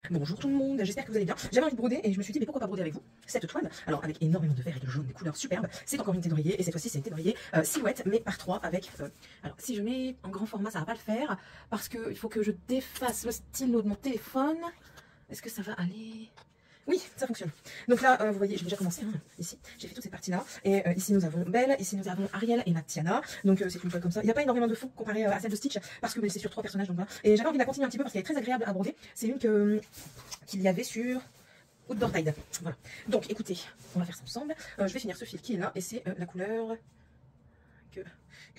Bonjour tout le monde, j'espère que vous allez bien. J'avais envie de broder et je me suis dit mais pourquoi pas broder avec vous cette toile. Alors avec énormément de vert et de jaune, des couleurs superbes. C'est encore une thé d'oreiller et cette fois-ci c'est une thé d'oreiller silhouette mais par 3 avec... Alors si je mets en grand format ça va pas le faire parce qu'il faut que je défasse le stylo de mon téléphone. Est-ce que ça va aller? Oui, ça fonctionne. Donc là, vous voyez, j'ai déjà commencé, hein, ici, j'ai fait toute cette partie-là. Et ici, nous avons Belle, ici, nous avons Ariel et Natiana. Donc c'est une toile comme ça. Il n'y a pas énormément de fond comparé à celle de Stitch, parce que c'est sur 3 personnages. Donc, voilà. Et j'avais envie de la continuer un petit peu parce qu'elle est très agréable à broder. C'est une qu'il y avait sur Outdoor Tide. Voilà. Donc écoutez, on va faire ça ensemble. Je vais finir ce fil qui est là, et c'est la couleur que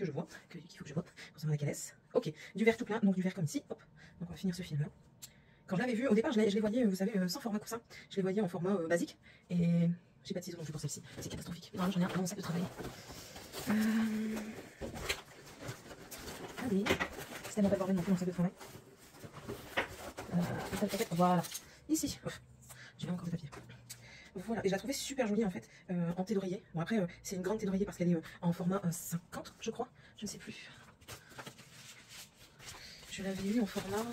je vois, qu'il faut que je vois, pour savoir laquelle est-ce. Ok, du vert tout plein, donc du vert comme ici. Hop. Donc on va finir ce fil là. Quand je l'avais vu, au départ, je les voyais, vous savez, sans format coussin. Je les voyais en format basique. Et j'ai pas de ciseaux non plus pour celle-ci. C'est catastrophique. Vraiment, j'en ai un dans mon sac de travail. Allez. C'est tellement pas bordel non plus dans mon sac de travail. Voilà. Ici. J'ai encore de papier. Voilà. Et je la trouvais super jolie en fait, en thé d'oreiller. Bon, après, c'est une grande thé d'oreiller parce qu'elle est en format 50, je crois. Je ne sais plus. Je l'avais eu en format.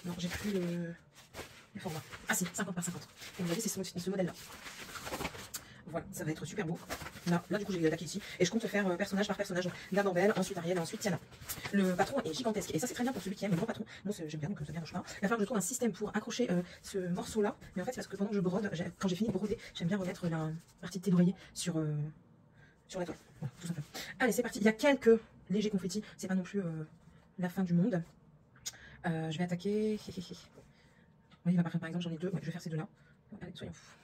Non, j'ai plus le format. Ah si, 50 par 50. Et vous voyez, c'est ce modèle-là. Voilà, ça va être super beau. Là du coup, j'ai attaqué ici. Et je compte faire personnage par personnage. D'abord Belle, ensuite Ariel, et ensuite Tiana. Le patron est gigantesque. Et ça, c'est très bien pour celui qui aime le grand patron. Moi, j'aime bien, donc ça ne dérange pas. Il va falloir que je trouve un système pour accrocher ce morceau-là. Mais en fait, c'est parce que pendant que je brode, quand j'ai fini de broder, j'aime bien remettre la partie de thé d'oreiller sur la toile. Voilà, tout simplement. Allez, c'est parti. Il y a quelques légers confettis. C'est pas non plus la fin du monde. Je vais attaquer. Oui, par exemple, j'en ai deux. Ouais, je vais faire ces deux-là. Allez, soyons fous.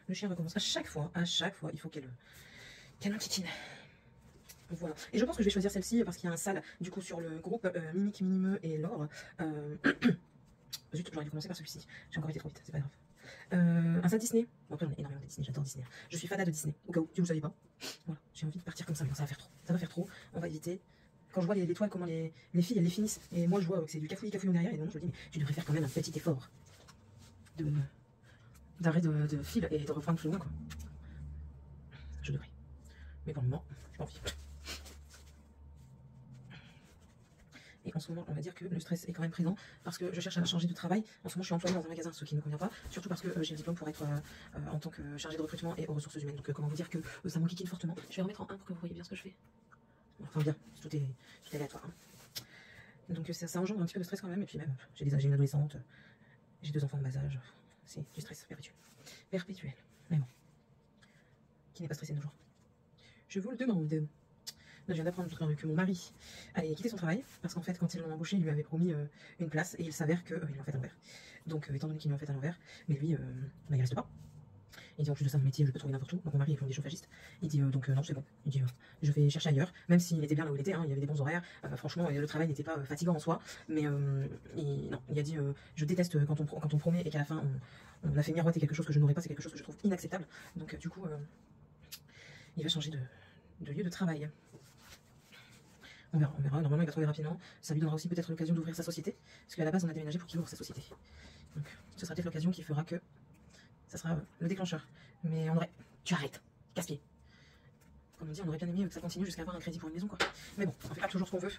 Le chien recommence. À chaque fois, il faut qu'elle m'enquiquine. Voilà. Et je pense que je vais choisir celle-ci parce qu'il y a un sale du coup sur le groupe Mimique, Minimeux et Laure. Zut, j'aurais dû commencer par celui-ci. J'ai encore été trop vite, c'est pas grave. Un sale Disney. Bon, après, j'en ai énormément de Disney, j'adore Disney. Je suis fanat de Disney, au cas où, si vous ne saviez pas. Voilà, j'ai envie de partir comme ça, mais ça va faire trop. Ça va faire trop. On va éviter. Quand je vois les toiles, comment les filles, elles les finissent. Et moi, je vois que c'est du cafouillis derrière. Et donc, je me dis, mais tu devrais faire quand même un petit effort d'arrêt de fil et de reprendre plus loin, quoi. Je devrais. Mais pour le moment, j'ai pas envie. Et en ce moment, on va dire que le stress est quand même présent parce que je cherche à changer de travail. En ce moment, je suis employée dans un magasin, ce qui ne me convient pas. Surtout parce que j'ai le diplôme pour être en tant que chargée de recrutement et aux ressources humaines. Donc, comment vous dire que ça m'enquiquine fortement. Je vais remettre en 1 pour que vous voyez bien ce que je fais. Enfin, bien, tout est aléatoire. Hein. Donc, ça engendre un petit peu de stress quand même. Et puis, même, j'ai une adolescente, j'ai 2 enfants de bas âge. C'est du stress perpétuel. Perpétuel. Mais bon. Qui n'est pas stressé de nos jours. Je vous le demande. Là, je viens d'apprendre que mon mari allait quitter son travail parce qu'en fait, quand ils l'ont embauché, il lui avait promis une place et il s'avère qu'ils l'ont fait à l'envers. Donc, étant donné qu'ils l'ont fait à l'envers, mais lui, il reste pas. Il dit en plus de ça, mon métier, je peux trouver n'importe où. Donc, mon mari est plombier chauffagiste. Il dit donc non, c'est bon. Il dit je vais chercher ailleurs, même s'il était bien là où il était. Hein, il y avait des bons horaires. Franchement, le travail n'était pas fatigant en soi. Mais il a dit je déteste quand on promet et qu'à la fin, on a fait miroiter quelque chose que je n'aurais pas. C'est quelque chose que je trouve inacceptable. Donc, du coup, il va changer de lieu de travail. On verra. Normalement, il va trouver rapidement. Ça lui donnera aussi peut-être l'occasion d'ouvrir sa société. Parce qu'à la base, on a déménagé pour qu'il ouvre sa société. Donc, ce sera peut-être l'occasion qui fera que ça sera le déclencheur. Mais on aurait... Tu arrêtes. Casse-pied. Comme on dit, on aurait bien aimé que ça continue jusqu'à avoir un crédit pour une maison, quoi. Mais bon, on fait pas toujours ce qu'on veut.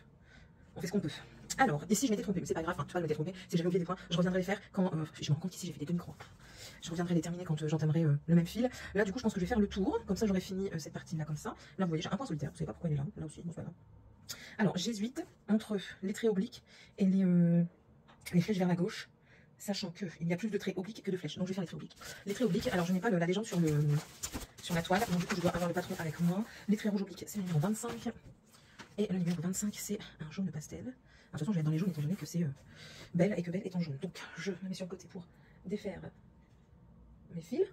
On fait ce qu'on peut. Alors, et si je m'étais trompée, mais c'est pas grave, enfin, tu vois, je m'étais trompée. Si j'avais oublié des points, je reviendrai les faire quand... je me rends compte qu'ici, j'ai fait des demi-croix. Je reviendrai les terminer quand j'entamerai le même fil. Là, du coup, je pense que je vais faire le tour. Comme ça, j'aurai fini cette partie-là, comme ça. Là, vous voyez, j'ai un point solitaire. Vous savez pas pourquoi il est là. Là aussi, bon, c'est pas grave. Alors, j'hésite entre les traits obliques et les flèches vers la gauche, sachant qu'il y a plus de traits obliques que de flèches. Donc, je vais faire les traits obliques. Les traits obliques, alors je n'ai pas la légende sur la toile, donc du coup, je dois avoir le patron avec moi. Les traits rouges obliques, c'est le numéro 25. Et le numéro 25, c'est un jaune pastel. Alors, de toute façon, je vais être dans les jaunes étant donné que c'est Belle et que Belle est en jaune. Donc, je me mets sur le côté pour défaire mes fils.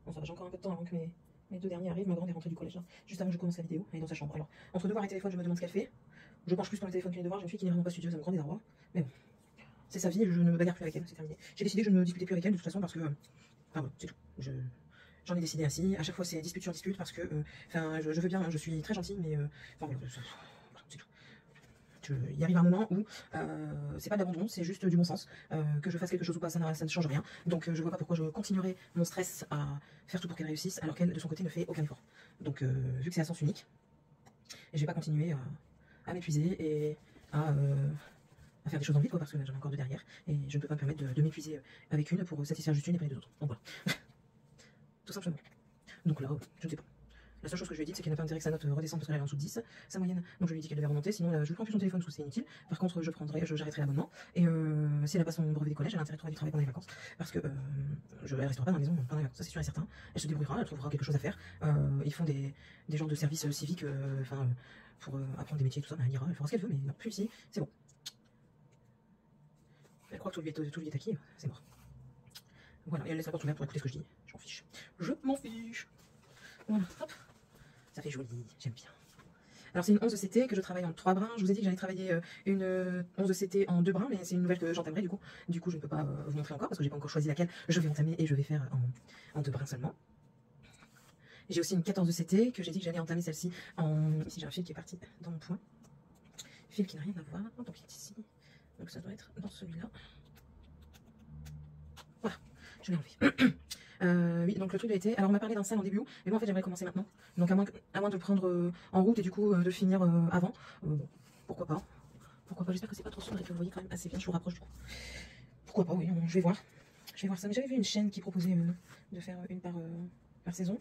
Bon, ça va, j'ai encore un peu de temps avant que mes 2 derniers arrivent. Ma grande est rentrée du collège, là, juste avant que je commence la vidéo. Elle est dans sa chambre. Alors, entre devoir et téléphone, je me demande ce qu'elle fait. Je penche plus pour le téléphone que les devoirs. J'ai une fille qui n'est vraiment pas studieuse, à mon grand désarroi. Mais bon, c'est sa vie et je ne me bagarre plus avec elle, c'est terminé. J'ai décidé que je ne me disputais plus avec elle de toute façon parce que... Enfin voilà, c'est tout. J'en ai décidé ainsi. À chaque fois, c'est dispute sur dispute parce que... Enfin, je veux bien, je suis très gentille, mais... Enfin voilà, c'est tout. Il arrive un moment où c'est pas de l'abandon, c'est juste du bon sens. Que je fasse quelque chose ou pas, ça ne change rien. Donc je vois pas pourquoi je continuerai mon stress à faire tout pour qu'elle réussisse alors qu'elle, de son côté, ne fait aucun effort. Donc vu que c'est à sens unique, et je vais pas continuer à m'épuiser et à à faire des choses en vide, quoi, parce que j'en ai encore deux derrière, et je ne peux pas me permettre de m'épuiser avec une pour satisfaire juste une et pas les deux autres. Donc voilà. Tout simplement. Donc là, je ne sais pas. La seule chose que je lui ai dit, c'est qu'il n'y a pas intérêt que sa note redescende parce qu'elle est en dessous de 10, sa moyenne. Donc je lui ai dit qu'elle devait remonter, sinon je lui prends plus son téléphone parce que c'est inutile. Par contre, j'arrêterai l'abonnement. Et si elle n'a pas son brevet des collèges, elle a intérêt de trouver du travail pendant les vacances. Parce que elle ne restera pas dans la maison pendant les vacances, ça c'est sûr et certain. Elle se débrouillera, elle trouvera quelque chose à faire. Ils font des genres de services civiques pour apprendre des métiers et tout ça. Ben, elle ira, elle fera ce qu'elle veut, mais non, plus ici, c'est bon. Elle croit que tout lui est acquis, c'est mort. Voilà, et elle laisse la porte ouverte pour écouter ce que je dis. Je m'en fiche. Je m'en fiche. Voilà, hop. Ça fait joli, j'aime bien. Alors c'est une 11 CT que je travaille en 3 brins. Je vous ai dit que j'allais travailler une 11 CT en 2 brins, mais c'est une nouvelle que j'entamerai du coup. Du coup je ne peux pas vous montrer encore parce que j'ai pas encore choisi laquelle je vais entamer et je vais faire en 2 brins seulement. J'ai aussi une 14 CT que j'ai dit que j'allais entamer celle-ci en... Ici j'ai un fil qui est parti dans mon point. Fil qui n'a rien à voir, donc il est ici. Donc ça doit être dans celui-là. Voilà, je l'ai enlevé. Oui, donc le truc a été. Alors on m'a parlé d'un sale en début, mais moi en fait j'aimerais commencer maintenant. Donc à moins de le prendre en route et du coup de finir avant. Pourquoi pas. Pourquoi pas, j'espère que c'est pas trop sombre et que vous voyez quand même assez bien, je vous rapproche du coup. Pourquoi pas, oui, je vais voir. Je vais voir ça. Mais j'avais vu une chaîne qui proposait de faire une par saison.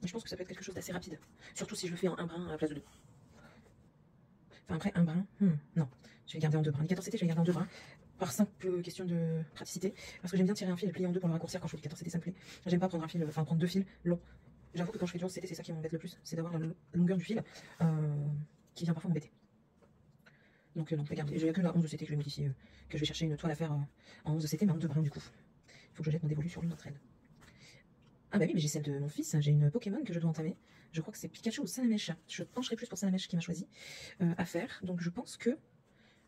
Et je pense que ça peut être quelque chose d'assez rapide. Surtout si je le fais en un brin à la place de deux. Enfin après un brin, non. Je vais garder en 2 brins. Les 14 CT, je vais garder en 2 brins. Par simple question de praticité, parce que j'aime bien tirer un fil et plier en deux pour le raccourcir quand je fais du 14 CT, ça me plaît. J'aime pas prendre un fil, prendre 2 fils longs. J'avoue que quand je fais du 11 CT, c'est ça qui m'embête le plus, c'est d'avoir la longueur du fil qui vient parfois m'embêter. Donc non, regardez, il n'y a que la 11 CT que je vais modifier, que je vais chercher une toile à faire en 11 CT, mais en 2 brins du coup. Il faut que je jette mon dévolu sur l'une d'entre elles. Ah bah oui, mais j'ai celle de mon fils, j'ai une Pokémon que je dois entamer. Je crois que c'est Pikachu ou Salamèche. Je pencherai plus pour Salamèche qui m'a choisi à faire, donc je pense que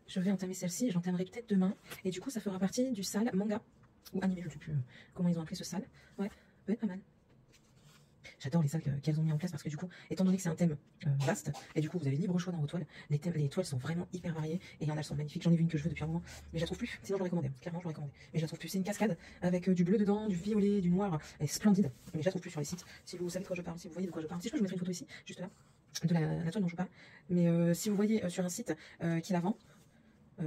je vais entamer celle-ci et j'entamerai peut-être demain. Et du coup, ça fera partie du sale manga. Ou animé, je ne sais plus comment ils ont appelé ce sale. Ouais, peut être pas mal. J'adore les salles qu'elles ont mis en place parce que du coup, étant donné que c'est un thème vaste, et du coup, vous avez libre choix dans vos toiles. Les toiles sont vraiment hyper variées. Et il y en a, elles sont magnifiques. J'en ai vu une que je veux depuis un moment. Mais je la trouve plus. Sinon, je l'aurais commandée. Clairement, je l'aurais commandée. Mais je la trouve plus. C'est une cascade avec du bleu dedans, du violet, du noir. Elle est splendide. Mais je la trouve plus sur les sites. Si vous savez de quoi je parle, si vous voyez de quoi je parle. Si je peux, je mettrai une photo ici, juste là, de la toile dont je parle. Mais si vous voyez sur un site qui la vend,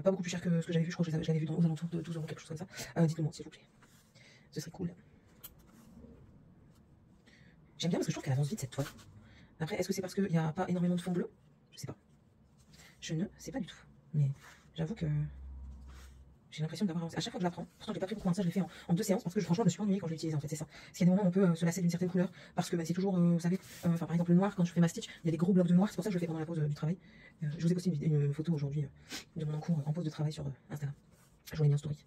pas beaucoup plus cher que ce que j'avais vu, je crois que je l'avais vu aux alentours de 12 €, quelque chose comme ça. Dites-le moi, s'il vous plaît. Ce serait cool. J'aime bien parce que je trouve qu'elle avance vite cette toile. Après, est-ce que c'est parce qu'il n'y a pas énormément de fond bleu? Je sais pas. Je ne sais pas du tout. Mais j'avoue que j'ai l'impression d'avoir avancé. À chaque fois que je la prends, pourtant je l'ai pas pris beaucoup, ça je l'ai fait en 2 séances parce que franchement je me suis ennuyée quand je l'ai utilisé en fait, c'est ça. Parce qu'il y a des moments où on peut se lasser d'une certaine couleur parce que c'est toujours, vous savez, par exemple le noir, quand je fais ma stitch, il y a des gros blocs de noir, c'est pour ça que je le fais pendant la pause du travail. Je vous ai posté une photo aujourd'hui de mon encours en pause de travail sur Instagram. Je vous l'ai mis en story.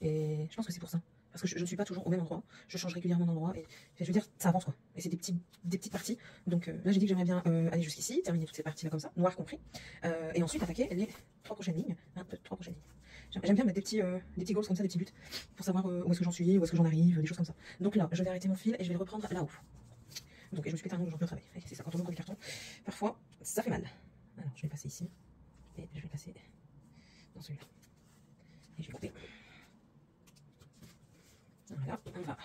Et je pense que c'est pour ça. Parce que je ne suis pas toujours au même endroit. Je change régulièrement d'endroit. Et je veux dire, ça avance quoi. Et c'est des petites parties. Donc là, j'ai dit que j'aimerais bien aller jusqu'ici, terminer toutes ces parties-là comme ça, noir compris. Et ensuite attaquer les 3 prochaines lignes. 3 prochaines lignes. J'aime bien mettre des petits goals comme ça, des petits buts. Pour savoir où est-ce que j'en suis, où est-ce que j'en arrive, des choses comme ça. Donc là, je vais arrêter mon fil et je vais le reprendre là-haut. Donc, et je me suis pété un ongle, j'en peux travailler. C'est ça, quand on ouvre des cartons, parfois, ça fait mal. Alors, je vais passer ici. Et je vais passer dans celui-là. Et je vais couper. Voilà, on va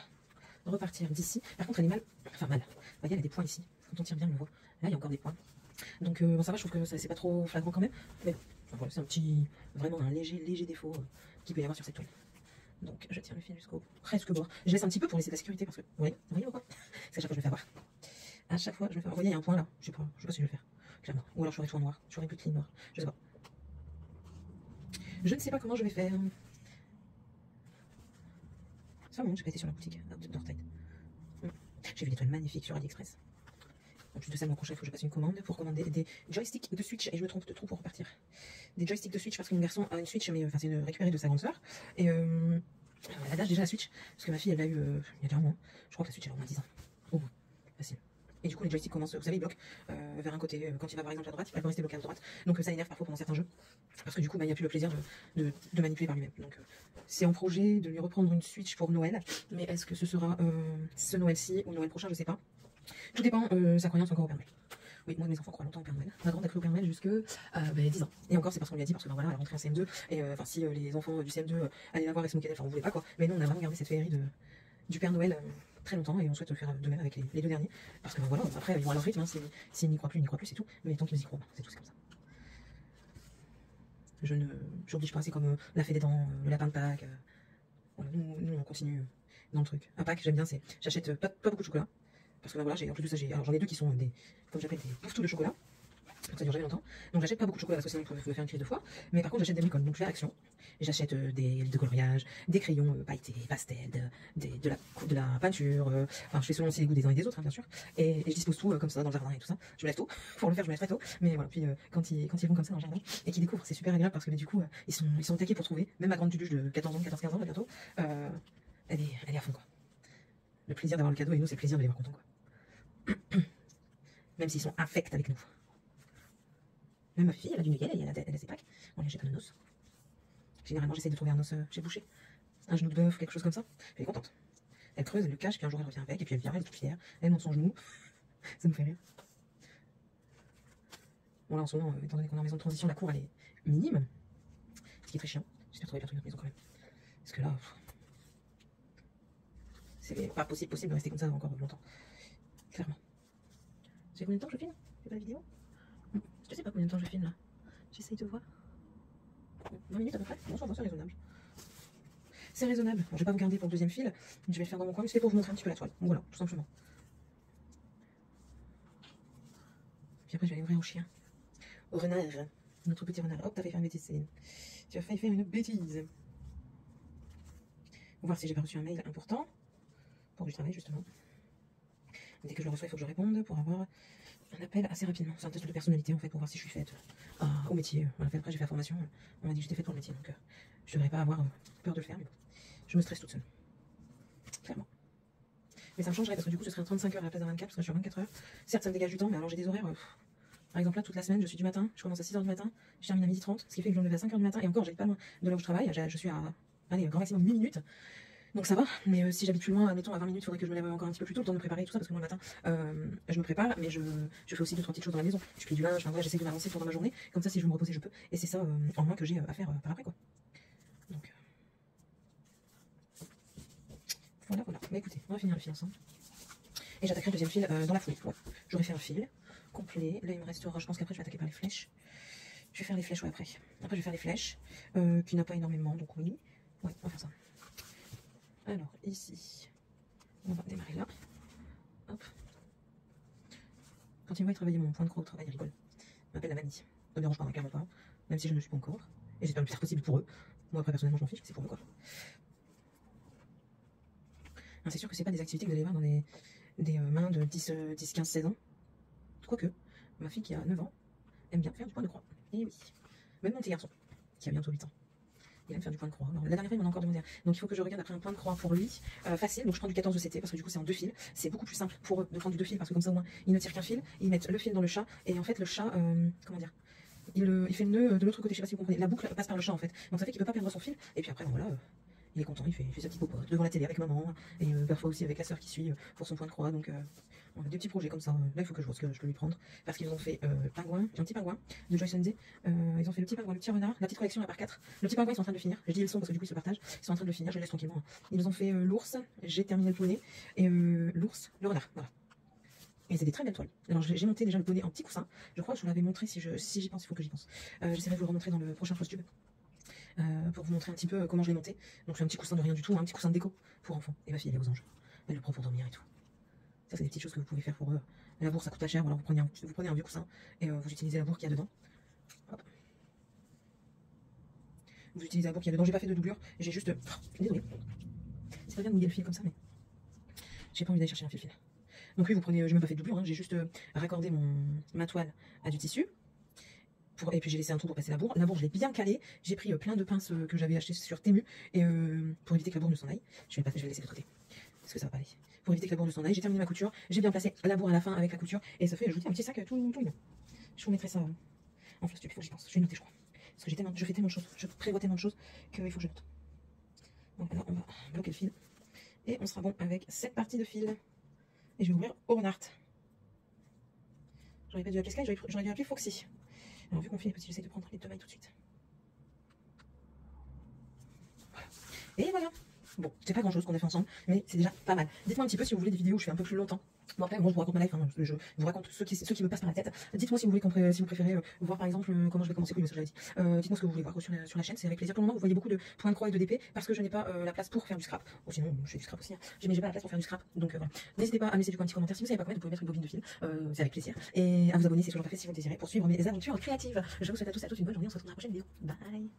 repartir d'ici. Par contre, elle est mal. Enfin, mal. Vous voyez, elle a des points ici. Quand on tire bien, on le voit. Là, il y a encore des points. Donc, bon, ça va, je trouve que c'est pas trop flagrant quand même. Mais voilà, c'est un petit. Vraiment un léger défaut qu'il peut y avoir sur cette toile. Donc, je tire le fil jusqu'au presque bord. Je laisse un petit peu pour laisser de la sécurité parce que. Vous voyez ou quoi? C'est à chaque fois que je me fais avoir. À chaque fois, je me fais avoir. Vous voyez, il y a un point là. Je sais pas si je vais le faire. Clairement. Ou alors, je ferai tout en noir. Je ferai plus de lignes noires. Je sais pas. Je ne sais pas comment je vais faire. Ça, j'ai pas été sur la boutique d'Ortide. J'ai vu des toiles magnifiques sur AliExpress. En plus de ça, le mois prochain, il faut que je fasse une commande pour commander des joysticks de Switch. Et je me trompe de trou pour repartir. Des joysticks de Switch parce que mon garçon a une Switch, mais c'est une récupérée de sa grande soeur. Et elle a déjà la Switch. Parce que ma fille, elle l'a eu il y a déjà un mois. Je crois que la Switch, elle a au moins 10 ans. Au moins. Facile. Et du coup, les joysticks commencent, vous savez, ils bloquent vers un côté. Quand il va par exemple à droite, il va rester bloqué à droite. Donc ça énerve parfois pendant certains jeux. Parce que du coup, il n'y a plus le plaisir de manipuler par lui-même. Donc c'est en projet de lui reprendre une Switch pour Noël. Mais est-ce que ce sera ce Noël-ci ou Noël prochain, je sais pas. Tout dépend, sa croyance encore au Père Noël. Oui, moi mes enfants croient longtemps au Père Noël. Ma grande a cru au Père Noël jusque 10 ans. Et encore, c'est parce qu'on lui a dit, parce que voilà, elle est rentrée en CM2. Et si les enfants du CM2 allaient la voir avec son cadet, on voulait pas quoi. Mais nous, on a vraiment gardé cette féerie du Père Noël très longtemps et on souhaite le faire de même avec les 2 derniers. Parce que voilà, après, ils vont à leur rythme. S'ils n'y croient plus, ils n'y croient plus, c'est tout. Mais tant qu'ils y croient, c'est tout, c'est comme ça. Je ne j'oblige pas, c'est comme la fée des dents, le lapin de Pâques. Voilà, nous, on continue dans le truc. À Pâques, j'aime bien, c'est j'achète pas beaucoup de chocolat. Parce que ben, voilà, en plus de ça, alors j'en ai deux qui sont des, comme j'appelle, des bouffetous de chocolat. Donc ça dure jamais longtemps. Donc j'achète pas beaucoup de chocolat parce que sinon il faut faire une crise de foie. Mais par contre j'achète des bricoles, donc je fais action. J'achète de coloriage, des crayons pailletés, pastels, de la peinture. Enfin je fais selon aussi les goûts des uns et des autres, hein, bien sûr. Et je dispose tout comme ça dans le jardin et tout ça. Je me lève tôt. Pour le faire je me lève très tôt. Mais voilà, puis quand ils vont comme ça dans le jardin et qu'ils découvrent, c'est super agréable parce que du coup ils sont attaqués pour trouver. Même ma grande Duduche de 14 ans, 14-15 ans là, bientôt, elle est à fond quoi. Le plaisir d'avoir le cadeau et nous c'est le plaisir de les voir contents quoi. Même s'ils sont affects avec nous. Même ma fille, elle a du nickel, elle a ses packs. On lui achète un os. Généralement, j'essaie de trouver un os chez le boucher. Un genou de bœuf, quelque chose comme ça. Elle est contente. Elle creuse, elle le cache, puis un jour elle revient avec, et puis elle vient, elle est toute fière. Elle monte son genou. Ça nous fait rire. Bon, là en ce moment, étant donné qu'on est en maison de transition, la cour elle est minime. Ce qui est très chiant. J'espère trouver plein de trucs dans notre maison quand même. Parce que là, c'est pas possible de rester comme ça encore longtemps. Clairement. Ça fait combien de temps que je filme? C'est pas la vidéo? Je sais pas combien de temps je filme là. J'essaye de voir. 20 minutes à peu près. Bon, ça va, c'est raisonnable. C'est raisonnable. Bon, je vais pas vous garder pour le deuxième fil. Je vais le faire dans mon coin, mais c'est pour vous montrer un petit peu la toile. Donc voilà, tout simplement. Puis après, je vais aller ouvrir au chien. Au renard. Notre petit renard. Hop, t'as failli faire une bêtise, Céline. Tu as failli faire une bêtise. On va voir si j'ai pas reçu un mail important. Pour du travail, justement. Dès que je le reçois, il faut que je réponde pour avoir un appel assez rapidement. C'est un test de personnalité en fait pour voir si je suis faite au métier. Voilà, après j'ai fait la formation, on m'a dit que j'étais faite pour le métier, donc je devrais pas avoir peur de le faire, mais bon, je me stresse toute seule. Clairement. Mais ça me changerait parce que du coup ce serait un 35 heures à la place d'un 24 parce que je suis à 24 heures. Certes ça me dégage du temps, mais alors j'ai des horaires. Par exemple là toute la semaine je suis du matin, je commence à 6h du matin, je termine à 12h30, ce qui fait que je me lève à 5h du matin et encore j'habite pas loin de là où je travaille, je suis à allez, grand maximum 8 minutes. Donc ça va, mais si j'habite plus loin, admettons à 20 minutes, il faudrait que je me lève encore un petit peu plus tôt, le temps de me préparer et tout ça, parce que moi le matin, je me prépare, mais je fais aussi 2-3 petites choses dans la maison. Je plie du linge, enfin, voilà, j'essaie de m'avancer pendant ma journée, comme ça si je veux me reposer, je peux. Et c'est ça en moins que j'ai à faire par après, quoi. Donc voilà. Bah écoutez, on va finir le fil ensemble. Et j'attaquerai le deuxième fil dans la foulée. Ouais. J'aurais fait un fil complet. Là il me restera, je pense qu'après je vais attaquer par les flèches. Je vais faire les flèches, ouais, après. Après je vais faire les flèches, qui n'a pas énormément, donc oui. Ouais, on va faire ça. Alors, ici, on va démarrer là. Hop. Quand il me voit travailler mon point de croix au travail, il rigole. Il m'appelle la manie. Ça ne me dérange pas, hein, clairement pas. Même si je ne le suis pas encore. Et j'espère le plus tard possible pour eux. Moi, après, personnellement, je m'en fiche, c'est pour eux, quoi. C'est sûr que c'est pas des activités que vous allez voir dans des mains de 10, 15, 16 ans. Quoique, ma fille qui a 9 ans aime bien faire du point de croix. Et oui. Même mon petit garçon, qui a bientôt 8 ans. Il aime faire du point de croix. Alors, la dernière fois, il m'en a encore demandé un. Donc, il faut que je regarde après un point de croix pour lui. Facile. Donc, je prends du 14 ECT parce que du coup, c'est en 2 fils. C'est beaucoup plus simple pour eux de prendre du 2 fils parce que comme ça, au moins, ils ne tirent qu'un fil. Ils mettent le fil dans le chat. Et en fait, le chat, comment dire, il fait le nœud de l'autre côté. Je sais pas si vous comprenez. La boucle passe par le chat en fait. Donc, ça fait qu'il peut pas perdre son fil. Et puis après, bon, voilà. Il est content, il fait sa petite popote devant la télé avec maman et parfois aussi avec la sœur qui suit pour son point de croix. Donc on a des petits projets comme ça. Là il faut que je vois ce que je peux lui prendre parce qu'ils ont fait pingouin, un petit pingouin de Joyce Sunday. Ils ont fait le petit pingouin, le petit renard, la petite collection à part 4. Le petit pingouin ils sont en train de le finir. Je dis ils sont parce que du coup ils se partagent. Ils sont en train de le finir, je les laisse tranquillement. Ils ont fait l'ours, j'ai terminé le poney et l'ours, le renard. Voilà. Et c'est des très belles toiles. Alors j'ai monté déjà le poney en petit coussin. Je crois que je vous l'avais montré si j'y pense, il faut que j'y pense. J'essaierai de vous le remontrer dans le prochain FrostTube. Pour vous montrer un petit peu comment je l'ai monté. Donc c'est un petit coussin de rien du tout, un petit coussin de déco pour enfants. Et ma fille elle est aux anges. Elle le prend pour dormir et tout. Ça c'est des petites choses que vous pouvez faire pour eux. La bourre ça coûte pas cher, voilà, vous prenez un vieux coussin et vous utilisez la bourre qu'il y a dedans. Hop. Vous utilisez la bourre qu'il y a dedans, j'ai pas fait de doublure, j'ai juste... Désolé. C'est pas bien de mouiller le fil comme ça mais... J'ai pas envie d'aller chercher un fil. Donc oui vous prenez, j'ai même pas fait de doublure, hein. J'ai juste raccordé ma toile à du tissu. Et puis j'ai laissé un trou pour passer la bourre. La bourre, je l'ai bien calée. J'ai pris plein de pinces que j'avais achetées sur Temu. Et pour éviter que la bourre ne s'en aille, je vais la laisser de côté. Parce que ça va pas aller. Pour éviter que la bourre ne s'en aille, j'ai terminé ma couture. J'ai bien placé la bourre à la fin avec la couture. Et ça fait, je vous dis, un petit sac tout mignon. Je vous mettrai ça en FrostTube, il faut que j'y pense. Je vais noter, je crois. Parce que je fais tellement de choses. Je prévois tellement de choses qu'il faut que je note. Donc là, on va bloquer le fil. Et on sera bon avec cette partie de fil. Et je vais ouvrir au renard. J'aurais pas dû appeler Sky, j'aurais dû appeler Foxy. Alors vu qu'on fait les petits, j'essaie de prendre les 2 mailles tout de suite. Voilà. Et voilà. Bon, c'est pas grand chose qu'on a fait ensemble, mais c'est déjà pas mal. Dites-moi un petit peu si vous voulez des vidéos où je fais un peu plus longtemps. Bon après, bon, je vous raconte ma life, hein, je vous raconte ce qui me passe par la tête. Dites-moi si vous voulez, si vous préférez voir par exemple comment je vais commencer, oui mais ça j'avais dit. Dites-moi ce que vous voulez voir sur la chaîne, c'est avec plaisir. Pour le moment vous voyez beaucoup de points de croix et de DP parce que je n'ai pas la place pour faire du scrap. Ou sinon je fais du scrap aussi, hein. Mais j'ai pas la place pour faire du scrap, donc voilà. N'hésitez pas à me laisser un petit commentaire si vous savez pas quoi mettre, vous pouvez mettre une bobine de film, c'est avec plaisir. Et à vous abonner si c'est toujours pas fait si vous le désirez pour suivre mes aventures créatives. Je vous souhaite à tous et à toutes une bonne journée, on se retrouve dans la prochaine vidéo. Bye.